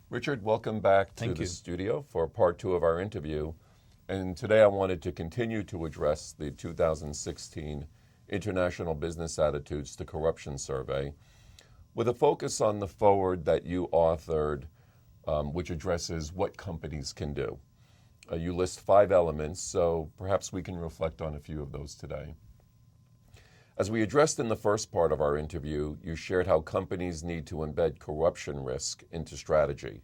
Richard, welcome back to the studio for part 2 of our interview. And today I wanted to continue to address the 2016 International Business Attitudes to Corruption Survey with a focus on the foreword that you authored, which addresses what companies can do. You list 5 elements, so perhaps we can reflect on a few of those today. As we addressed in the first part of our interview, you shared how companies need to embed corruption risk into strategy.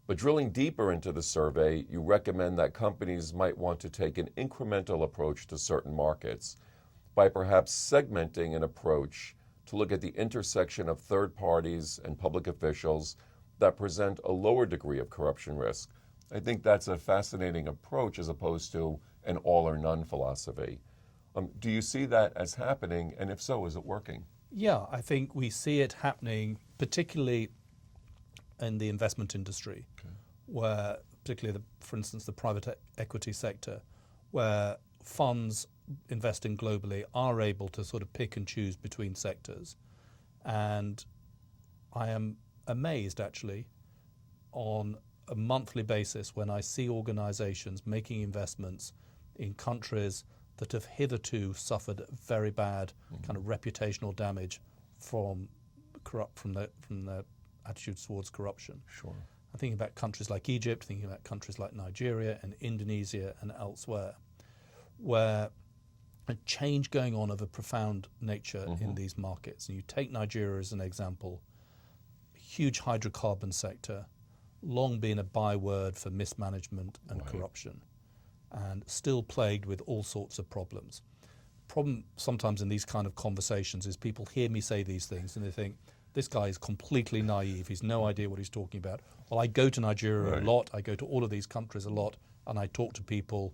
But drilling deeper into the survey, you recommend that companies might want to take an incremental approach to certain markets by perhaps segmenting an approach to look at the intersection of third parties and public officials that present a lower degree of corruption risk. I think that's a fascinating approach as opposed to an all or none philosophy. Do you see that as happening, and if so, is it working? Yeah, I think we see it happening, particularly in the investment industry, where particularly, for instance, the private equity sector, where funds investing globally are able to sort of pick and choose between sectors. And I am amazed, actually, on a monthly basis when I see organizations making investments in countries that have hitherto suffered very bad kind of reputational damage from their attitudes towards corruption. Sure. I'm thinking about countries like Egypt, thinking about countries like Nigeria and Indonesia and elsewhere, where a change going on of a profound nature in these markets. And you take Nigeria as an example, a huge hydrocarbon sector, long been a byword for mismanagement and corruption, and still plagued with all sorts of problems. Problem sometimes in these kind of conversations is people hear me say these things and they think, this guy is completely naive, he's no idea what he's talking about. Well, I go to Nigeria a lot, I go to all of these countries a lot, and I talk to people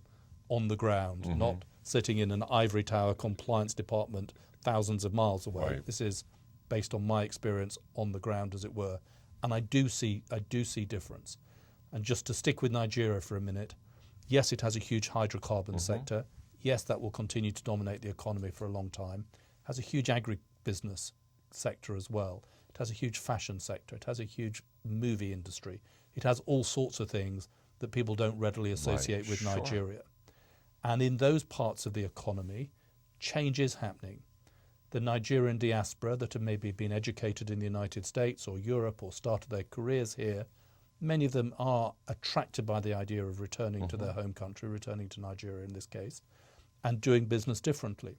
on the ground, not sitting in an ivory tower compliance department thousands of miles away. Right. This is based on my experience on the ground, as it were. And I do see difference. And just to stick with Nigeria for a minute, yes, it has a huge hydrocarbon sector. Yes, that will continue to dominate the economy for a long time. It has a huge agribusiness sector as well. It has a huge fashion sector. It has a huge movie industry. It has all sorts of things that people don't readily associate with Nigeria. And in those parts of the economy, change is happening. The Nigerian diaspora that have maybe been educated in the United States or Europe or started their careers here, many of them are attracted by the idea of returning to their home country, returning to Nigeria in this case, and doing business differently.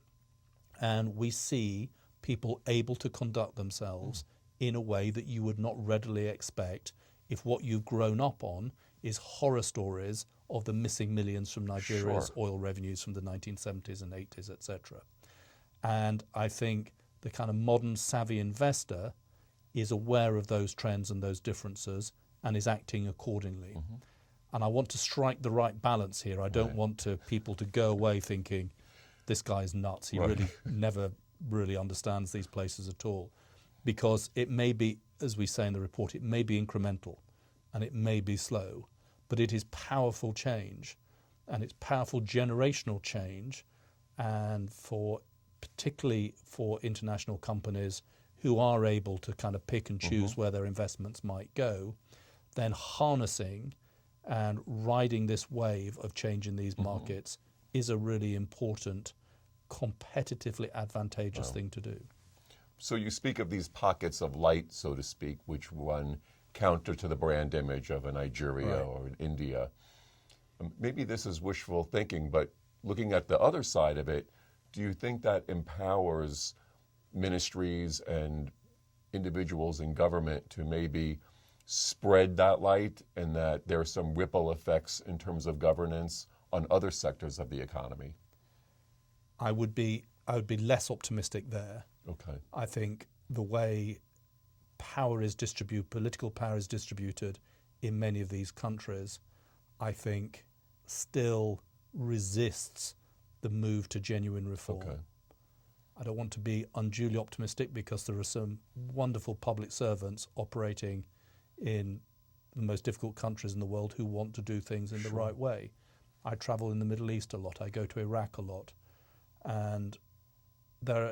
And we see people able to conduct themselves in a way that you would not readily expect if what you've grown up on is horror stories of the missing millions from Nigeria's oil revenues from the 1970s and 80s, etc. And I think the kind of modern savvy investor is aware of those trends and those differences and is acting accordingly. And I want to strike the right balance here. I don't want people to go away thinking, this guy's nuts. He really never really understands these places at all. Because it may be, as we say in the report, it may be incremental and it may be slow, but it is powerful change, and it's powerful generational change, and particularly for international companies who are able to kind of pick and choose where their investments might go, then harnessing and riding this wave of change in these markets is a really important, competitively advantageous thing to do. So you speak of these pockets of light, so to speak, which run counter to the brand image of a Nigeria or an India. Maybe this is wishful thinking, but looking at the other side of it, do you think that empowers ministries and individuals in government to maybe spread that light, and that there are some ripple effects in terms of governance on other sectors of the economy? I would be less optimistic there. Okay. I think the way political power is distributed in many of these countries, I think still resists the move to genuine reform. Okay. I don't want to be unduly optimistic because there are some wonderful public servants operating in the most difficult countries in the world who want to do things in the right way. I travel in the Middle East a lot. I go to Iraq a lot. And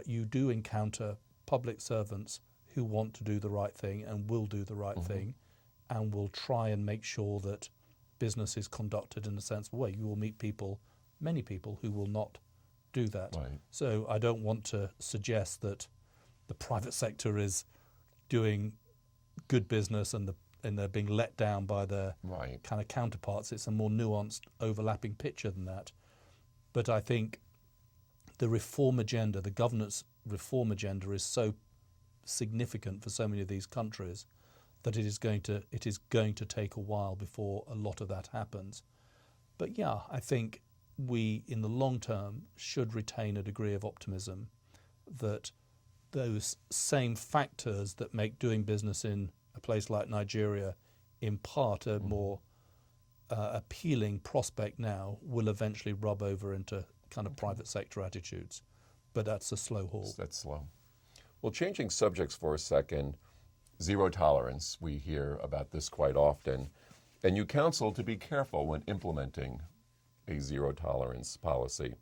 you do encounter public servants who want to do the right thing and will do the right thing, and will try and make sure that business is conducted in a sensible way. You will meet people, many people, who will not do that. Right. So I don't want to suggest that the private sector is doing good business and they're being let down by their kind of counterparts. It's a more nuanced, overlapping picture than that. But I think the reform agenda, the governance reform agenda, is so significant for so many of these countries that it is going to take a while before a lot of that happens. But yeah, I think we, in the long term, should retain a degree of optimism that those same factors that make doing business in a place like Nigeria in part a more appealing prospect now will eventually rub over into kind of private sector attitudes. But that's a slow haul. That's slow. Well, changing subjects for a second, zero tolerance, we hear about this quite often, and you counsel to be careful when implementing a zero tolerance policy.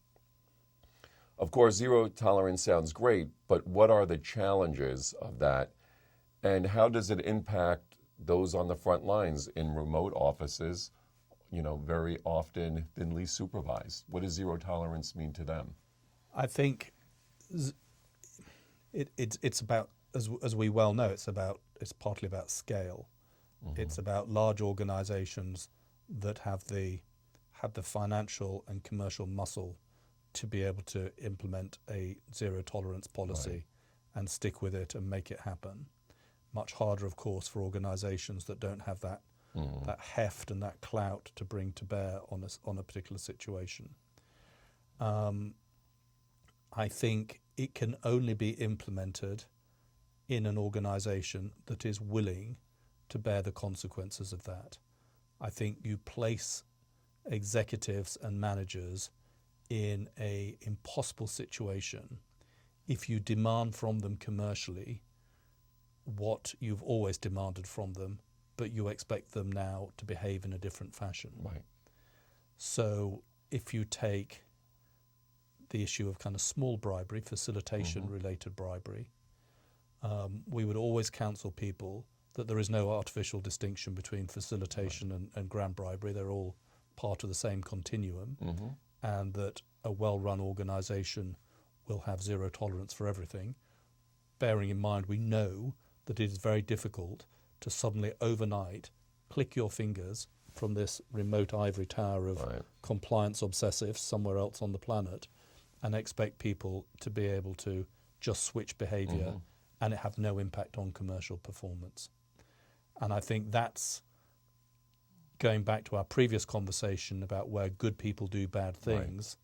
Of course, zero tolerance sounds great, but what are the challenges of that, and how does it impact those on the front lines in remote offices, very often thinly supervised? What does zero tolerance mean to them? I think it's about, as we well know, it's partly about scale. Mm-hmm. It's about large organizations that have the financial and commercial muscle to be able to implement a zero tolerance policy and stick with it and make it happen. Much harder, of course, for organizations that don't have that heft and that clout to bring to bear on a particular situation. I think it can only be implemented in an organization that is willing to bear the consequences of that. I think you place executives and managers in an impossible situation if you demand from them commercially what you've always demanded from them, but you expect them now to behave in a different fashion. Right. So if you take the issue of kind of small bribery, facilitation-related bribery, we would always counsel people that there is no artificial distinction between facilitation and grand bribery. They're all part of the same continuum, and that a well-run organization will have zero tolerance for everything, bearing in mind we know that it is very difficult to suddenly overnight click your fingers from this remote ivory tower of compliance obsessives somewhere else on the planet and expect people to be able to just switch behavior and it have no impact on commercial performance. And I think that's going back to our previous conversation about where good people do bad things.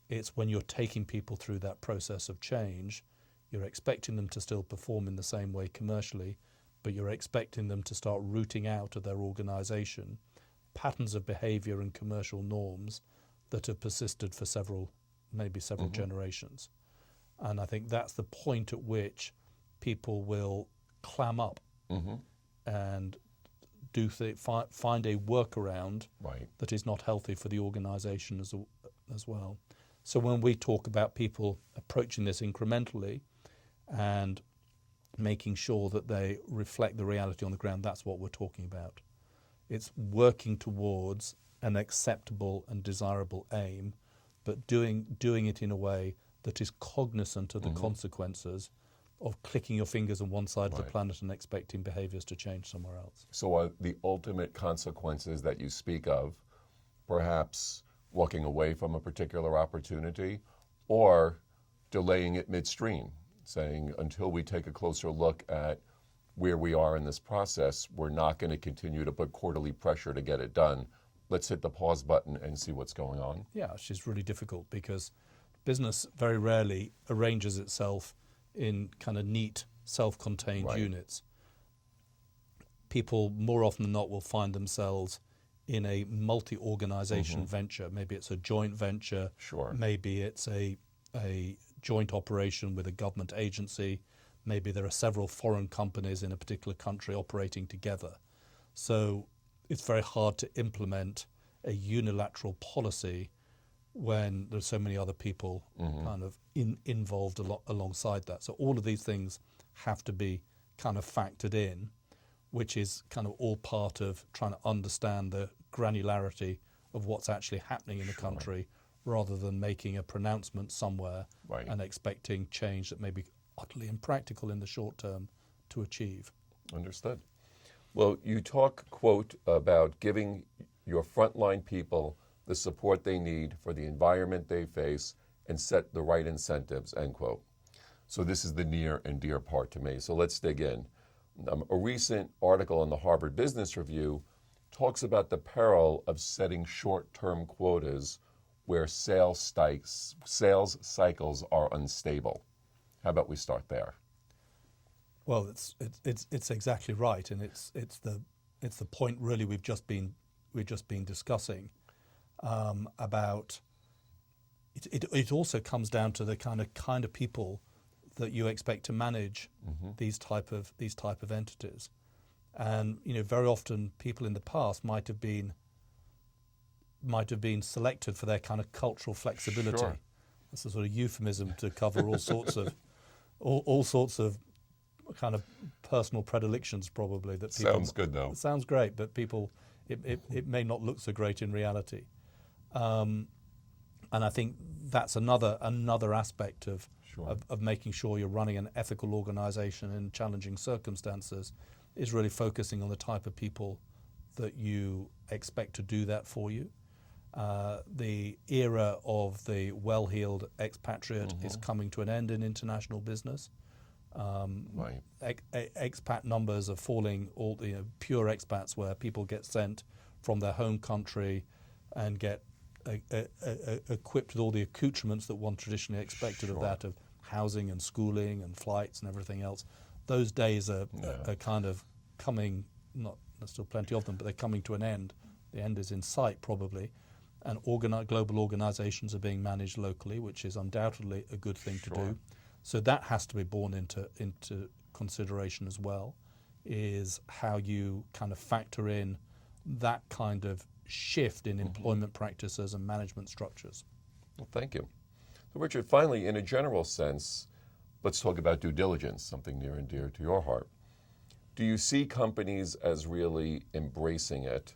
It's when you're taking people through that process of change, you're expecting them to still perform in the same way commercially, but you're expecting them to start rooting out of their organization patterns of behavior and commercial norms that have persisted for several generations. And I think that's the point at which people will clam up and find a workaround that is not healthy for the organization as well. So when we talk about people approaching this incrementally and making sure that they reflect the reality on the ground, that's what we're talking about. It's working towards an acceptable and desirable aim, but doing it in a way that is cognizant of the consequences of clicking your fingers on one side of the planet and expecting behaviors to change somewhere else. So are the ultimate consequences that you speak of perhaps walking away from a particular opportunity or delaying it midstream, saying until we take a closer look at where we are in this process, we're not going to continue to put quarterly pressure to get it done. Let's hit the pause button and see what's going on. Yeah, which is really difficult because business very rarely arranges itself in kind of neat, self-contained units. People more often than not will find themselves in a multi-organization venture. Maybe it's a joint venture. Maybe it's a joint operation with a government agency. Maybe there are several foreign companies in a particular country operating together. So it's very hard to implement a unilateral policy when there's so many other people kind of involved alongside that. So all of these things have to be kind of factored in which is kind of all part of trying to understand the granularity of what's actually happening in the country, rather than making a pronouncement somewhere and expecting change that may be utterly impractical in the short term to achieve. Understood. Well, you talk, quote, about giving your frontline people the support they need for the environment they face and set the right incentives, end quote. So this is the near and dear part to me. So let's dig in. A recent article in the Harvard Business Review talks about the peril of setting short-term quotas where sales cycles are unstable. How about we start there? Well, it's exactly right, and it's the point really we've just been discussing about. It also comes down to the kind of people that you expect to manage these type of entities, and very often people in the past might have been selected for their kind of cultural flexibility. Sure. That's a sort of euphemism to cover all sorts of kind of personal predilections, probably, that people. Sounds good, though. It sounds great, but people, it may not look so great in reality. And I think that's another aspect of making sure you're running an ethical organization in challenging circumstances, is really focusing on the type of people that you expect to do that for you. The era of the well-heeled expatriate is coming to an end in international business. Expat numbers are falling. All the pure expats, where people get sent from their home country and get equipped with all the accoutrements that one traditionally expected of that, of housing and schooling and flights and everything else. Those days are kind of coming. There's still plenty of them, but they're coming to an end. The end is in sight, probably. And global organizations are being managed locally, which is undoubtedly a good thing to do. So that has to be borne into consideration as well, is how you kind of factor in that kind of shift in employment practices and management structures. Well, thank you. So Richard, finally, in a general sense, let's talk about due diligence, something near and dear to your heart. Do you see companies as really embracing it,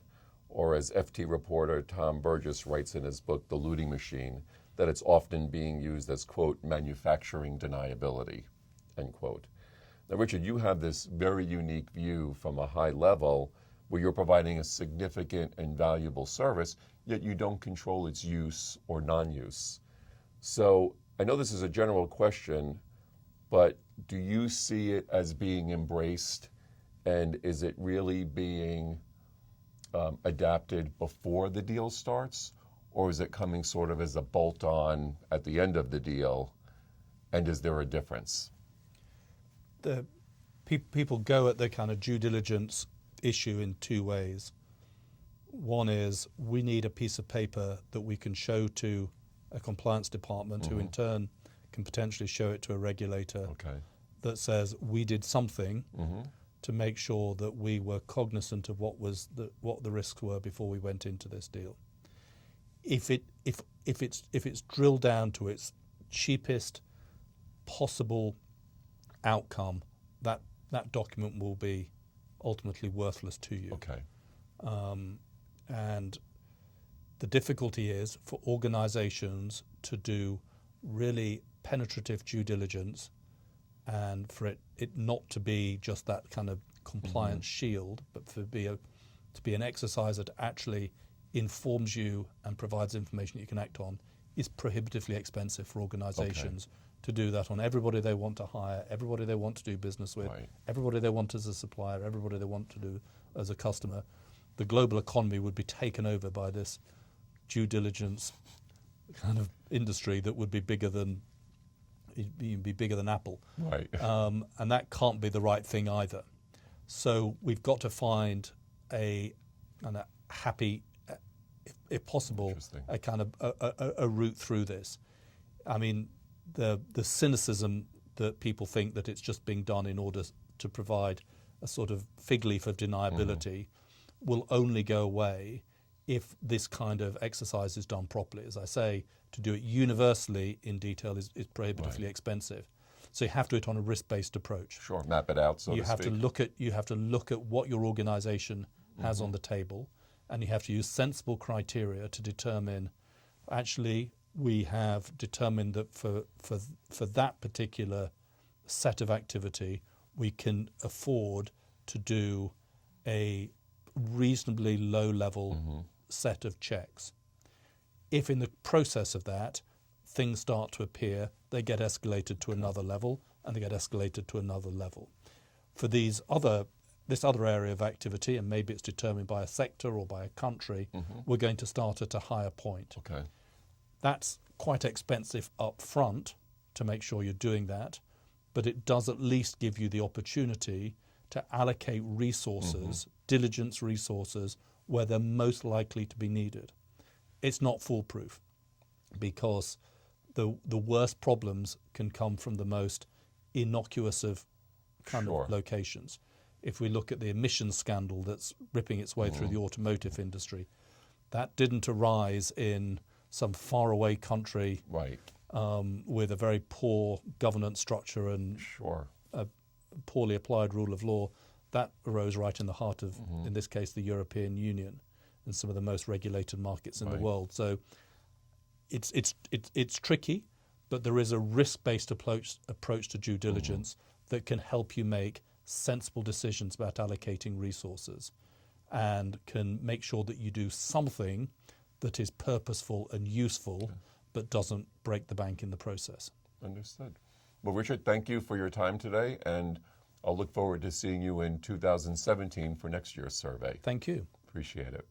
or as FT reporter Tom Burgess writes in his book, The Looting Machine, that it's often being used as, quote, manufacturing deniability, end quote? Now, Richard, you have this very unique view from a high level where you're providing a significant and valuable service, yet you don't control its use or non-use. So I know this is a general question, but do you see it as being embraced, and is it really being adapted before the deal starts, or is it coming sort of as a bolt-on at the end of the deal, and is there a difference? The people go at the kind of due diligence issue in two ways. One is, we need a piece of paper that we can show to a compliance department, who in turn can potentially show it to a regulator, that says we did something to make sure that we were cognizant of what the risks were before we went into this deal. If it's drilled down to its cheapest possible outcome, that document will be ultimately worthless to you. And the difficulty is for organizations to do really penetrative due diligence, and for it not to be just that kind of compliance shield, but to be an exercise that actually informs you and provides information that you can act on, is prohibitively expensive for organizations to do that on everybody they want to hire, everybody they want to do business with, everybody they want as a supplier, everybody they want to do as a customer. The global economy would be taken over by this due diligence kind of industry that would be bigger than Apple. And that can't be the right thing either. So we've got to find a happy, if possible, a kind of a route through this. I mean, the cynicism that people think that it's just being done in order to provide a sort of fig leaf of deniability will only go away if this kind of exercise is done properly. As I say, to do it universally in detail is prohibitively expensive. So you have to do it on a risk-based approach. Sure, map it out, so you to have speak. you have to look at what your organization has on the table, and you have to use sensible criteria to determine, actually, we have determined that for that particular set of activity, we can afford to do a reasonably low-level set of checks. If in the process of that, things start to appear, they get escalated to another level, and they get escalated to another level. For this other area of activity, and maybe it's determined by a sector or by a country, we're going to start at a higher point. Okay. That's quite expensive up front to make sure you're doing that, but it does at least give you the opportunity to allocate resources, diligence resources, where they're most likely to be needed. It's not foolproof, because the worst problems can come from the most innocuous of kind of locations. If we look at the emissions scandal that's ripping its way through the automotive industry, that didn't arise in some faraway country with a very poor governance structure and a poorly applied rule of law. That arose right in the heart of, in this case, the European Union and some of the most regulated markets in the world. So it's tricky, but there is a risk-based approach to due diligence that can help you make sensible decisions about allocating resources, and can make sure that you do something that is purposeful and useful, but doesn't break the bank in the process. Understood. Well, Richard, thank you for your time today, and I'll look forward to seeing you in 2017 for next year's survey. Thank you. Appreciate it.